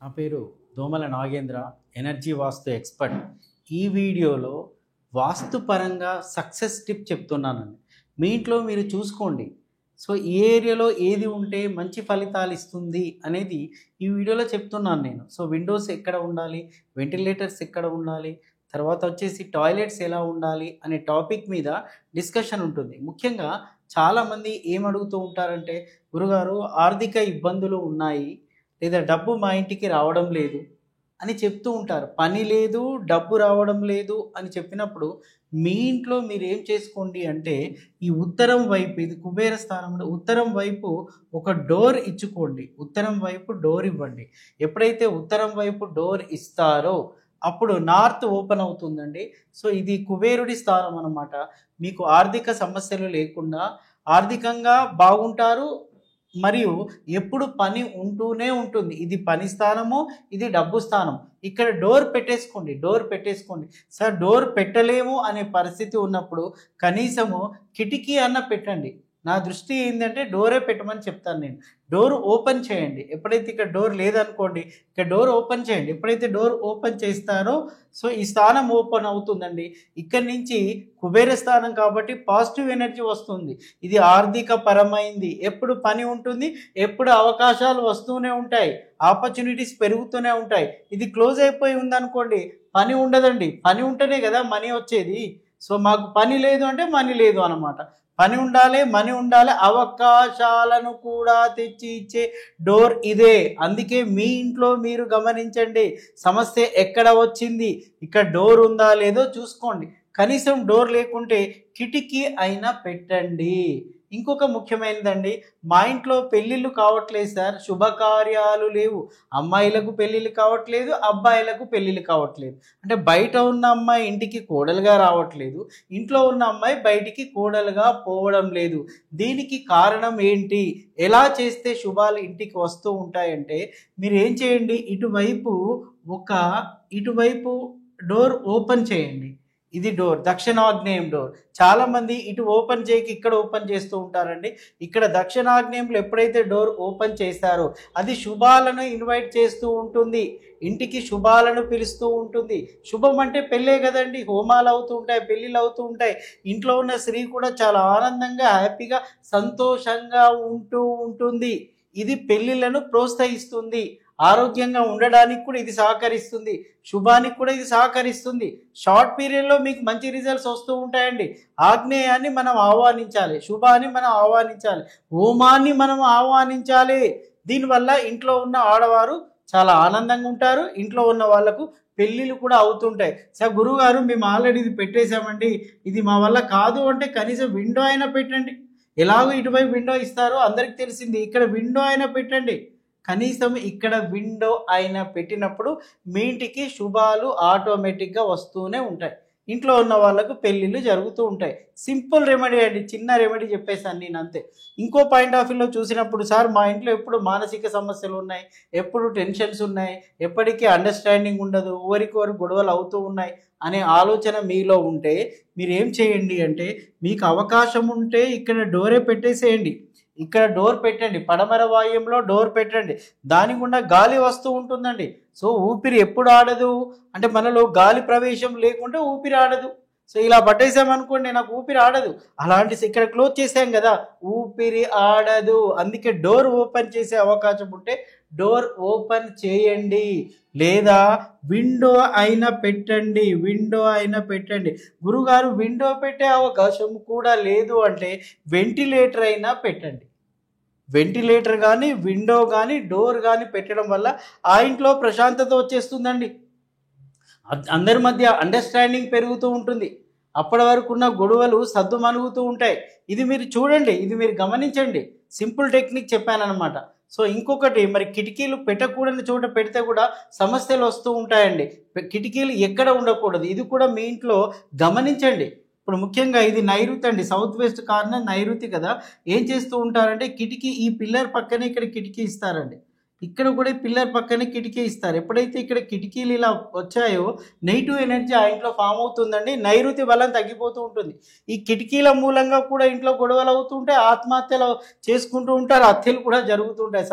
నా పేరు దోమల నాగేంద్ర, ఎనర్జీ వాస్తు ఎక్స్పర్ట్. ఈ వీడియోలో వాస్తు పరంగా సక్సెస్ టిప్ చెప్తున్నానండి. మీ ఇంట్లో మీరు చూసుకోండి. సో ఈ ఏరియాలో ఏది ఉంటే మంచి ఫలితాలు ఇస్తుంది అనేది ఈ వీడియోలో చెప్తున్నాను నేను. సో విండోస్ ఎక్కడ ఉండాలి, వెంటిలేటర్స్ ఎక్కడ ఉండాలి, తర్వాత వచ్చేసి టాయిలెట్స్ ఎలా ఉండాలి అనే టాపిక్ మీద డిస్కషన్ ఉంటుంది. ముఖ్యంగా చాలామంది ఏమడుగుతూ ఉంటారంటే, గురుగారు ఆర్థిక ఇబ్బందులు ఉన్నాయి, లేదా డబ్బు మా ఇంటికి రావడం లేదు అని చెప్తూ ఉంటారు. పని లేదు, డబ్బు రావడం లేదు అని చెప్పినప్పుడు మీ ఇంట్లో మీరు ఏం చేసుకోండి అంటే, ఈ ఉత్తరం వైపు, ఇది కుబేర స్థానంలో ఉత్తరం వైపు ఒక డోర్ ఇచ్చుకోండి. ఉత్తరం వైపు డోర్ ఇవ్వండి. ఎప్పుడైతే ఉత్తరం వైపు డోర్ ఇస్తారో అప్పుడు నార్త్ ఓపెన్ అవుతుందండి. సో ఇది కుబేరుడి స్థానం అన్నమాట. మీకు ఆర్థిక సమస్యలు లేకుండా ఆర్థికంగా బాగుంటారు. మరియు ఎప్పుడు పని ఉంటూనే ఉంటుంది. ఇది పని స్థానము, ఇది డబ్బు స్థానం. ఇక్కడ డోర్ పెట్టేసుకోండి. సార్ డోర్ పెట్టలేము అనే పరిస్థితి ఉన్నప్పుడు కనీసము కిటికీ అన్న పెట్టండి. నా దృష్టి ఏంటంటే డోరే పెట్టమని చెప్తాను నేను. డోర్ ఓపెన్ చేయండి. ఎప్పుడైతే ఇక్కడ డోర్ లేదనుకోండి, ఇక్కడ డోర్ ఓపెన్ చేయండి. ఎప్పుడైతే డోర్ ఓపెన్ చేస్తారో సో ఈ స్థానం ఓపెన్ అవుతుందండి. ఇక్కడి నుంచి కుబేర స్థానం కాబట్టి పాజిటివ్ ఎనర్జీ వస్తుంది. ఇది ఆర్థిక పరమైంది. ఎప్పుడు పని ఉంటుంది, ఎప్పుడు అవకాశాలు వస్తూనే ఉంటాయి, ఆపర్చునిటీస్ పెరుగుతూనే ఉంటాయి. ఇది క్లోజ్ అయిపోయి ఉందనుకోండి, పని ఉండదండి. పని ఉంటేనే కదా మనీ వచ్చేది. సో మాకు పని లేదు అంటే మనీ లేదు అన్నమాట. పని ఉండాలి, మనీ ఉండాలి, అవకాశాలను కూడా తెచ్చి ఇచ్చే డోర్ ఇదే. అందుకే మీ ఇంట్లో మీరు గమనించండి, సమస్య ఎక్కడ వచ్చింది, ఇక్కడ డోర్ ఉందా లేదో చూసుకోండి. కనీసం డోర్ లేకుంటే కిటికీ అయినా పెట్టండి. ఇంకొక ముఖ్యమైనదండి, మా ఇంట్లో పెళ్ళిళ్ళు కావట్లేదు సార్, శుభకార్యాలు లేవు, అమ్మాయిలకు పెళ్ళిళ్ళు కావట్లేదు, అబ్బాయిలకు పెళ్ళిళ్ళు కావట్లేదు అంటే బయట ఉన్న అమ్మాయి ఇంటికి కోడలుగా రావట్లేదు, ఇంట్లో ఉన్న అమ్మాయి బయటికి కోడలుగా పోవడం లేదు. దీనికి కారణం ఏంటి, ఎలా చేస్తే శుభాలు ఇంటికి వస్తూ ఉంటాయంటే, మీరు ఏం చేయండి, ఇటువైపు డోర్ ఓపెన్ చేయండి. ఇది డోర్, దక్షిణాగ్నేయం డోర్. చాలామంది ఇటు ఓపెన్ చేయకి ఇక్కడ ఓపెన్ చేస్తూ ఉంటారండి. ఇక్కడ దక్షిణాగ్నేయంలో ఎప్పుడైతే డోర్ ఓపెన్ చేస్తారో అది శుభాలను ఇన్వైట్ చేస్తూ ఉంటుంది, ఇంటికి శుభాలను పిలుస్తూ ఉంటుంది. శుభం అంటే పెళ్ళే కదండి, హోమాలు అవుతూ ఉంటాయి, పెళ్ళిళ్ళు అవుతూ ఉంటాయి. ఇంట్లో ఉన్న స్త్రీ కూడా చాలా ఆనందంగా, హ్యాపీగా, సంతోషంగా ఉంటూ ఉంటుంది. ఇది పెళ్ళిళ్ళను ప్రోత్సహిస్తుంది. ఆరోగ్యంగా ఉండడానికి కూడా ఇది సహకరిస్తుంది, శుభానికి కూడా ఇది సహకరిస్తుంది. షార్ట్ పీరియడ్లో మీకు మంచి రిజల్ట్స్ వస్తూ ఉంటాయండి. ఆగ్నేయాన్ని మనం ఆహ్వానించాలి, శుభాన్ని మనం ఆహ్వానించాలి, హోమాన్ని మనం ఆహ్వానించాలి. దీనివల్ల ఇంట్లో ఉన్న ఆడవారు చాలా ఆనందంగా ఉంటారు, ఇంట్లో ఉన్న వాళ్ళకు పెళ్ళిళ్ళు కూడా అవుతుంటాయి. సార్ గురువుగారు మేము ఆల్రెడీ ఇది పెట్టేశామండి, ఇది మా వల్ల కాదు అంటే కనీసం విండో అయినా పెట్టండి. ఎలాగో ఇటువైపు విండో ఇస్తారో అందరికి తెలిసింది, ఇక్కడ విండో అయినా పెట్టండి. కనీసం ఇక్కడ విండో అయినా పెట్టినప్పుడు మీ ఇంటికి శుభాలు ఆటోమేటిక్గా వస్తూనే ఉంటాయి. ఇంట్లో ఉన్న వాళ్ళకు పెళ్ళిళ్ళు జరుగుతూ ఉంటాయి. సింపుల్ రెమెడీ అండి, చిన్న రెమెడీ చెప్పేసాను నేను అంతే. ఇంకో పాయింట్ ఆఫ్ వ్యూలో చూసినప్పుడు, సార్ మా ఇంట్లో ఎప్పుడు మానసిక సమస్యలు ఉన్నాయి, ఎప్పుడు టెన్షన్స్ ఉన్నాయి, ఎప్పటికీ అండర్స్టాండింగ్ ఉండదు, ఒకరికొకరు గొడవలు అవుతూ ఉన్నాయి అనే ఆలోచన మీలో ఉంటే మీరు ఏం చేయండి అంటే, మీకు అవకాశం ఉంటే ఇక్కడ డోరే పెట్టేసేయండి. ఇక్కడ డోర్ పెట్టండి, పడమర వాయువ్యంలో డోర్ పెట్టండి. దాని గుండా గాలి వస్తూ ఉంటుందండి. సో ఊపిరి ఎప్పుడు ఆడదు అంటే, మనలో గాలి ప్రవేశం లేకుంటే ఊపిరి ఆడదు. సో ఇలా పట్టేసామనుకోండి, నాకు ఊపిరి ఆడదు. అలాంటి ఇక్కడ క్లోజ్ చేసాం కదా, ఊపిరి ఆడదు. అందుకే డోర్ ఓపెన్ చేసే అవకాశం ఉంటే డోర్ ఓపెన్ చేయండి, లేదా విండో అయినా పెట్టండి. గురుగారు విండో పెట్టే అవకాశం కూడా లేదు అంటే వెంటిలేటర్ అయినా పెట్టండి. వెంటిలేటర్ కానీ, విండో కానీ, డోర్ కానీ పెట్టడం వల్ల ఆ ఇంట్లో ప్రశాంతత వచ్చేస్తుందండి. అందరి మధ్య అండర్స్టాండింగ్ పెరుగుతూ ఉంటుంది. అప్పటి వరకు ఉన్న గొడవలు సద్దుమణుగుతూ ఉంటాయి. ఇది మీరు చూడండి, ఇది మీరు గమనించండి. Simple technique చెప్పానన్నమాట. సో ఇంకొకటి, మరి కిటికీలు పెట్టకూడని చోట పెడితే కూడా సమస్యలు వస్తూ ఉంటాయండి. కిటికీలు ఎక్కడ ఉండకూడదు, ఇది కూడా మీ ఇంట్లో గమనించండి. ఇప్పుడు ముఖ్యంగా ఇది నైరుతి అండి, సౌత్ వెస్ట్ కార్నర్ నైరుతి కదా. ఏం చేస్తూ ఉంటారంటే, కిటికీ ఈ పిల్లర్ పక్కనే ఇక్కడ కిటికీ ఇస్తారండి. ఇక్కడ కూడా పిల్లర్ పక్కనే కిటికీ ఇస్తారు. ఎప్పుడైతే ఇక్కడ కిటికీలు ఇలా వచ్చాయో నెగిటివ్ ఎనర్జీ ఆ ఇంట్లో ఫామ్ అవుతుందండి, నైరుతి బలం తగ్గిపోతూ ఉంటుంది. ఈ కిటికీల మూలంగా కూడా ఇంట్లో గొడవలు అవుతుంటాయి, ఆత్మహత్యలు చేసుకుంటూ ఉంటారు, హత్యలు కూడా జరుగుతుంటాయి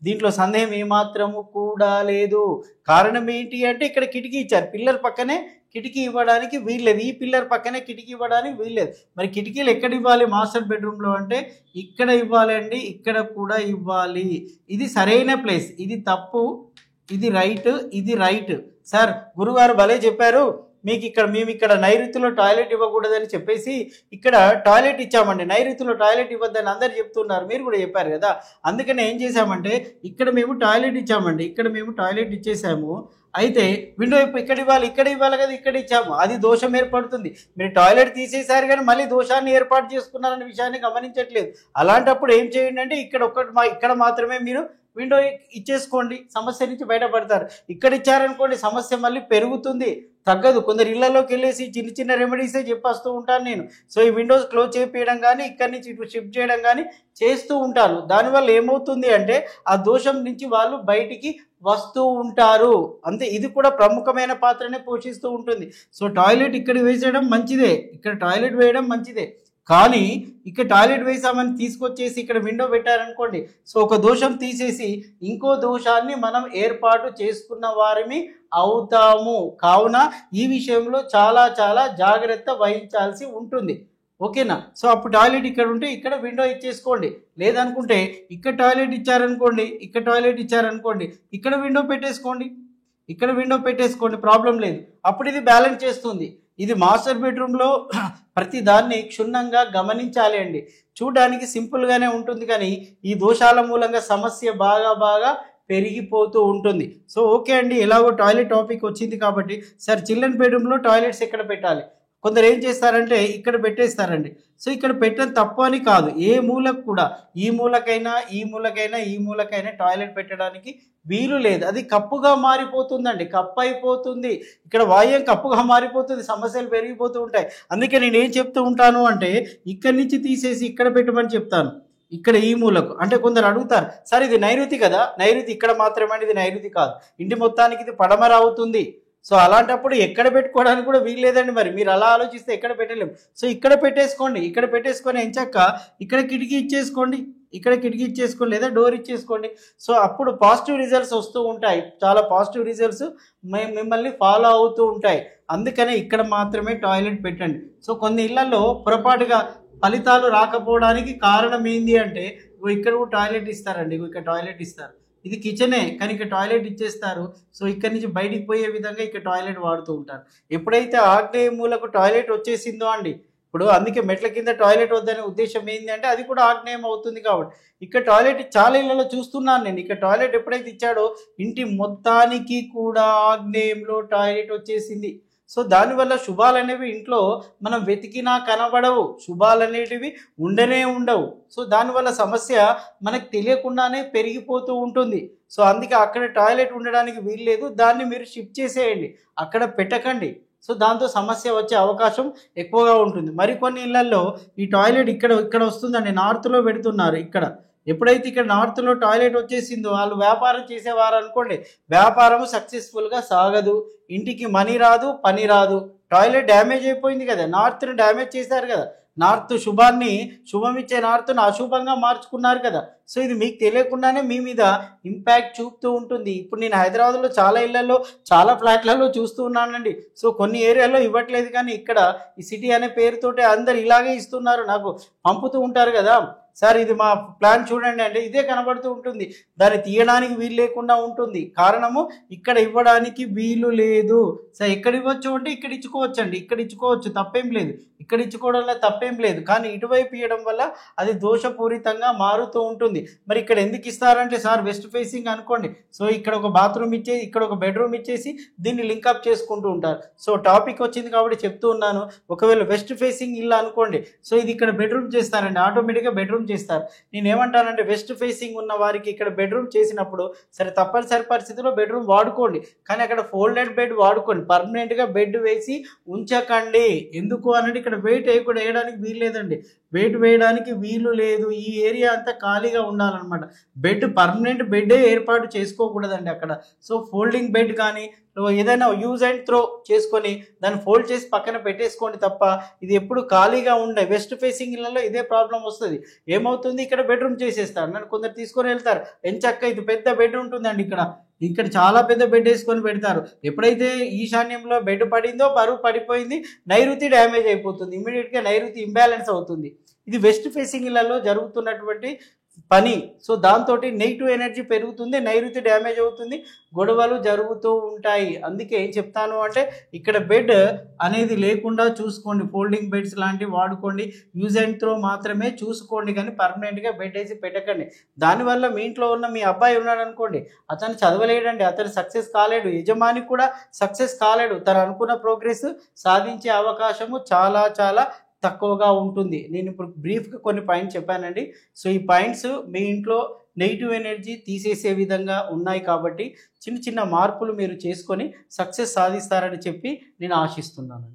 దీంట్లో సందేహం ఏమాత్రము కూడా లేదు. కారణం ఏంటి అంటే ఇక్కడ కిటికీ ఇచ్చారు, పిల్లర్ పక్కనే కిటికీ ఇవ్వడానికి వీల్లేదు, ఈ పిల్లర్ పక్కనే కిటికీ ఇవ్వడానికి వీల్లేదు. మరి కిటికీలు ఎక్కడ ఇవ్వాలి మాస్టర్ బెడ్రూమ్లో అంటే ఇక్కడ ఇవ్వాలండి, ఇక్కడ కూడా ఇవ్వాలి. ఇది సరైన ప్లేస్, ఇది తప్పు, ఇది రైట్, ఇది రైట్. సార్ గురుగారు భలే చెప్పారు, మేము ఇక్కడ నైరుతిలో టాయిలెట్ ఇవ్వకూడదని చెప్పేసి ఇక్కడ టాయిలెట్ ఇచ్చామండి, నైరుతిలో టాయిలెట్ ఇవ్వద్దని అందరు చెప్తున్నారు, మీరు కూడా చెప్పారు కదా. అందుకని ఏం చేశామంటే ఇక్కడ మేము టాయిలెట్ ఇచ్చామండి, ఇక్కడ మేము టాయిలెట్ ఇచ్చేసాము. అయితే విండో ఇక్కడ ఇవ్వాలి కదా, ఇక్కడ ఇచ్చాము, అది దోషం ఏర్పడుతుంది. మీరు టాయిలెట్ తీసేశారు కానీ మళ్ళీ దోషాన్ని ఏర్పాటు చేసుకున్నారనే విషయాన్ని గమనించట్లేదు. అలాంటప్పుడు ఏం చేయండి అంటే ఇక్కడ మాత్రమే మీరు విండో ఇచ్చేసుకోండి, సమస్య నుంచి బయటపడతారు. ఇక్కడ ఇచ్చారనుకోండి సమస్య మళ్ళీ పెరుగుతుంది, తగ్గదు. కొందరు ఇళ్లలోకి వెళ్ళేసి చిన్న చిన్న రెమెడీసే చెప్పేస్తూ ఉంటాను నేను. సో ఈ విండోస్ క్లోజ్ చేయించడం కానీ ఇక్కడి నుంచి ఇటు షిఫ్ట్ చేయడం కానీ చేస్తూ ఉంటాను. దానివల్ల ఏమవుతుంది అంటే ఆ దోషం నుంచి వాళ్ళు బయటికి వస్తూ ఉంటారు. అంతే, ఇది కూడా ప్రముఖమైన పాత్రనే పోషిస్తూ ఉంటుంది. సో టాయిలెట్ ఇక్కడ వేసేయడం మంచిదే, ఇక్కడ టాయిలెట్ వేయడం మంచిదే, కానీ ఇక్కడ టాయిలెట్ వేసామని తీసుకొచ్చేసి ఇక్కడ విండో పెట్టారనుకోండి, సో ఒక దోషం తీసేసి ఇంకో దోషాన్ని మనం ఏర్పాటు చేసుకున్న వారిని అవుతాము. కావున ఈ విషయంలో చాలా చాలా జాగ్రత్త వహించాల్సి ఉంటుంది. ఓకేనా. సో అప్పుడు టాయిలెట్ ఇక్కడ ఉంటే ఇక్కడ విండో ఇచ్చేసుకోండి, లేదనుకుంటే ఇక్కడ టాయిలెట్ ఇచ్చారనుకోండి, ఇక్కడ విండో పెట్టేసుకోండి, ప్రాబ్లం లేదు. అప్పుడు ఇది బ్యాలెన్స్ చేస్తుంది. ఇది మాస్టర్ బెడ్రూమ్లో ప్రతి దాన్ని క్షుణ్ణంగా గమనించాలి అండి. చూడడానికి సింపుల్గానే ఉంటుంది కానీ ఈ దోషాల మూలంగా సమస్య బాగా పెరిగిపోతూ ఉంటుంది. సో ఓకే అండి, ఎలాగో టాయిలెట్ టాపిక్ వచ్చింది కాబట్టి సార్ చిల్డ్రన్ బెడ్రూమ్లో టాయిలెట్స్ ఎక్కడ పెట్టాలి, కొందరు ఏం చేస్తారంటే ఇక్కడ పెట్టేస్తారండి. సో ఇక్కడ పెట్టడం తప్పు అని కాదు, ఏ మూలకు కూడా ఈ మూలకైనా టాయిలెట్ పెట్టడానికి వీలు లేదు. అది కప్పుగా మారిపోతుందండి, కప్పు అయిపోతుంది, ఇక్కడ వాయుం కప్పుగా మారిపోతుంది, సమస్యలు పెరిగిపోతూ ఉంటాయి. అందుకే నేను ఏం చెప్తూ ఉంటాను అంటే ఇక్కడి నుంచి తీసేసి ఇక్కడ పెట్టమని చెప్తాను, ఇక్కడ ఈ మూలకు. అంటే కొందరు అడుగుతారు సార్ ఇది నైరుతి కదా, నైరుతి ఇక్కడ మాత్రమే, ఇది నైరుతి కాదు, ఇంటి మొత్తానికి ఇది పడమర అవుతుంది. సో అలాంటప్పుడు ఎక్కడ పెట్టుకోవడానికి కూడా వీలు లేదండి. మరి మీరు అలా ఆలోచిస్తే ఎక్కడ పెట్టలేము. సో ఇక్కడ పెట్టేసుకొని ఎంచక్క ఇక్కడ కిటికీ ఇచ్చేసుకోండి, లేదా డోర్ ఇచ్చేసుకోండి. సో అప్పుడు పాజిటివ్ రిజల్ట్స్ వస్తూ ఉంటాయి, చాలా పాజిటివ్ రిజల్ట్స్ మిమ్మల్ని ఫాలో అవుతూ ఉంటాయి. అందుకనే ఇక్కడ మాత్రమే టాయిలెట్ పెట్టండి. సో కొన్ని ఇళ్లలో పొరపాటుగా ఫలితాలు రాకపోవడానికి కారణం ఏంటి అంటే ఇక్కడ కూడా టాయిలెట్ ఇస్తారండి, ఇక్కడ టాయిలెట్ ఇస్తారు, ఇది కిచెనే కానీ ఇక్కడ టాయిలెట్ ఇచ్చేస్తారు. సో ఇక్కడ నుంచి బయటికి పోయే విధంగా ఇక్కడ టాయిలెట్ వాడుతూ ఉంటారు. ఎప్పుడైతే ఆగ్నేయ మూలకు టాయిలెట్ వచ్చేసిందో అండి, ఇప్పుడు అందుకే మెట్ల కింద టాయిలెట్ వద్దనే ఉద్దేశం ఏంటి అంటే అది కూడా ఆగ్నేయం అవుతుంది కాబట్టి. ఇక్కడ టాయిలెట్ చాలా ఇళ్లలో చూస్తున్నాను నేను, ఇక్కడ టాయిలెట్ ఎప్పుడైతే ఇచ్చాడో ఇంటి మొత్తానికి కూడా ఆగ్నేయంలో టాయిలెట్ వచ్చేసింది. సో దానివల్ల శుభాలు అనేవి ఇంట్లో మనం వెతికినా కనబడవు, శుభాలు అనేటివి ఉండవు. సో దానివల్ల సమస్య మనకు తెలియకుండానే పెరిగిపోతూ ఉంటుంది. సో అందుకే అక్కడ టాయిలెట్ ఉండడానికి వీల్లేదు, దాన్ని మీరు షిఫ్ట్ చేసేయండి, అక్కడ పెట్టకండి. సో దాంతో సమస్య వచ్చే అవకాశం ఎక్కువగా ఉంటుంది. మరికొన్ని ఇళ్లలో ఈ టాయిలెట్ ఇక్కడ వస్తుందండి, నార్త్లో పెడుతున్నారు. ఎప్పుడైతే ఇక్కడ నార్త్లో టాయిలెట్ వచ్చేసిందో వాళ్ళు వ్యాపారం చేసేవారు అనుకోండి, వ్యాపారం సక్సెస్ఫుల్గా సాగదు, ఇంటికి మనీ రాదు, పని రాదు. టాయిలెట్ డ్యామేజ్ అయిపోయింది కదా, నార్త్ని డ్యామేజ్ చేశారు కదా, శుభమిచ్చే నార్త్ను అశుభంగా మార్చుకున్నారు కదా. సో ఇది మీకు తెలియకుండానే మీ మీద ఇంపాక్ట్ చూపుతూ ఉంటుంది. ఇప్పుడు నేను హైదరాబాద్లో చాలా ఇళ్లలో చాలా ఫ్లాట్లలో చూస్తూ ఉన్నానండి. సో కొన్ని ఏరియాలో ఇవ్వట్లేదు కానీ ఇక్కడ ఈ సిటీ అనే పేరుతోటి అందరు ఇలాగే ఇస్తున్నారు, నాకు పంపుతూ ఉంటారు కదా, సార్ ఇది మా ప్లాన్ చూడండి అంటే ఇదే కనబడుతూ ఉంటుంది, దాన్ని తీయడానికి వీలు లేకుండా ఉంటుంది. కారణము ఇక్కడ ఇవ్వడానికి వీలు లేదు. సార్ ఎక్కడ ఇవ్వచ్చు అంటే ఇక్కడ ఇచ్చుకోవచ్చు, తప్పేం లేదు, ఇక్కడ ఇచ్చుకోవడంలో తప్పేం లేదు. కానీ ఇటువైపు ఇవ్వడం వల్ల అది దోషపూరితంగా మారుతూ ఉంటుంది. మరి ఇక్కడ ఎందుకు ఇస్తారంటే సార్ వెస్ట్ ఫేసింగ్ అనుకోండి, సో ఇక్కడ ఒక బాత్రూమ్ ఇచ్చేసి ఇక్కడ ఒక బెడ్రూమ్ ఇచ్చేసి దీన్ని లింకప్ చేసుకుంటూ ఉంటారు. సో టాపిక్ వచ్చింది కాబట్టి చెప్తూ ఉన్నాను. ఒకవేళ వెస్ట్ ఫేసింగ్ ఇల్లు అనుకోండి, సో ఇది ఇక్కడ బెడ్రూమ్ చేస్తారండి, ఆటోమేటిక్గా బెడ్రూమ్ చేస్తారు. నేను ఏమంటానంటే వెస్ట్ ఫేసింగ్ ఉన్న వారికి ఇక్కడ బెడ్రూమ్ చేసినప్పుడు సరే తప్పనిసరి పరిస్థితిలో బెడ్రూమ్ వాడుకోండి, కానీ అక్కడ ఫోల్డెడ్ బెడ్ వాడుకోండి, పర్మనెంట్గా బెడ్ వేసి ఉంచకండి. ఎందుకు అన్నది ఇక్కడ వెయిట్ వేయడానికి వీల్లేదండి. వెయిట్ వేయడానికి వీలు లేదు. ఈ ఏరియా అంతా ఖాళీగా ఉండాలన్నమాట. బెడ్ పర్మనెంట్ బెడ్డే ఏర్పాటు చేసుకోకూడదండి అక్కడ. సో ఫోల్డింగ్ బెడ్ కానీ ఏదైనా యూజ్ అండ్ త్రో చేసుకొని దాన్ని ఫోల్డ్ చేసి పక్కన పెట్టేసుకోండి తప్ప ఇది ఎప్పుడు ఖాళీగా ఉండే. వెస్ట్ ఫేసింగ్ ఇళ్లలో ఇదే ప్రాబ్లం వస్తుంది. ఏమవుతుంది, ఇక్కడ బెడ్రూమ్ చేసేస్తారు, నన్ను కొందరు తీసుకొని వెళ్తారు. ఎంచక్క ఇది పెద్ద బెడ్ ఉంటుందండి, ఇక్కడ చాలా పెద్ద బెడ్ వేసుకొని పెడతారు. ఎప్పుడైతే ఈశాన్యంలో బెడ్ పడిందో బరువు పడిపోయింది, నైరుతి డ్యామేజ్ అయిపోతుంది, ఇమీడియట్గా నైరుతి ఇంబ్యాలెన్స్ అవుతుంది. ఇది వెస్ట్ ఫేసింగ్ ఇళ్లలో జరుగుతున్నటువంటి పని. సో దాంతో నెగిటివ్ ఎనర్జీ పెరుగుతుంది, నైరుతి డ్యామేజ్ అవుతుంది, గొడవలు జరుగుతూ ఉంటాయి. అందుకే ఏం చెప్తాను అంటే ఇక్కడ బెడ్ అనేది లేకుండా చూసుకోండి. ఫోల్డింగ్ బెడ్స్ లాంటివి వాడుకోండి, యూజ్ అండ్ త్రో మాత్రమే చూసుకోండి, కానీ పర్మనెంట్గా బెడ్ వేసి పెట్టకండి. దానివల్ల మీ ఇంట్లో ఉన్న మీ అబ్బాయి ఉన్నాడు అనుకోండి, అతను చదవలేడండి, అతను సక్సెస్ కాలేడు, యజమాని కూడా సక్సెస్ కాలేడు, తను అనుకున్న ప్రోగ్రెస్ సాధించే అవకాశము చాలా చాలా తక్కువగా ఉంటుంది. నేను ఇప్పుడు బ్రీఫ్గా కొన్ని పాయింట్స్ చెప్పానండి. సో ఈ పాయింట్స్ మీ ఇంట్లో నెగిటివ్ ఎనర్జీ తీసేసే విధంగా ఉన్నాయి కాబట్టి చిన్న చిన్న మార్పులు మీరు చేసుకొని సక్సెస్ సాధిస్తారని చెప్పి నేను ఆశిస్తున్నాను.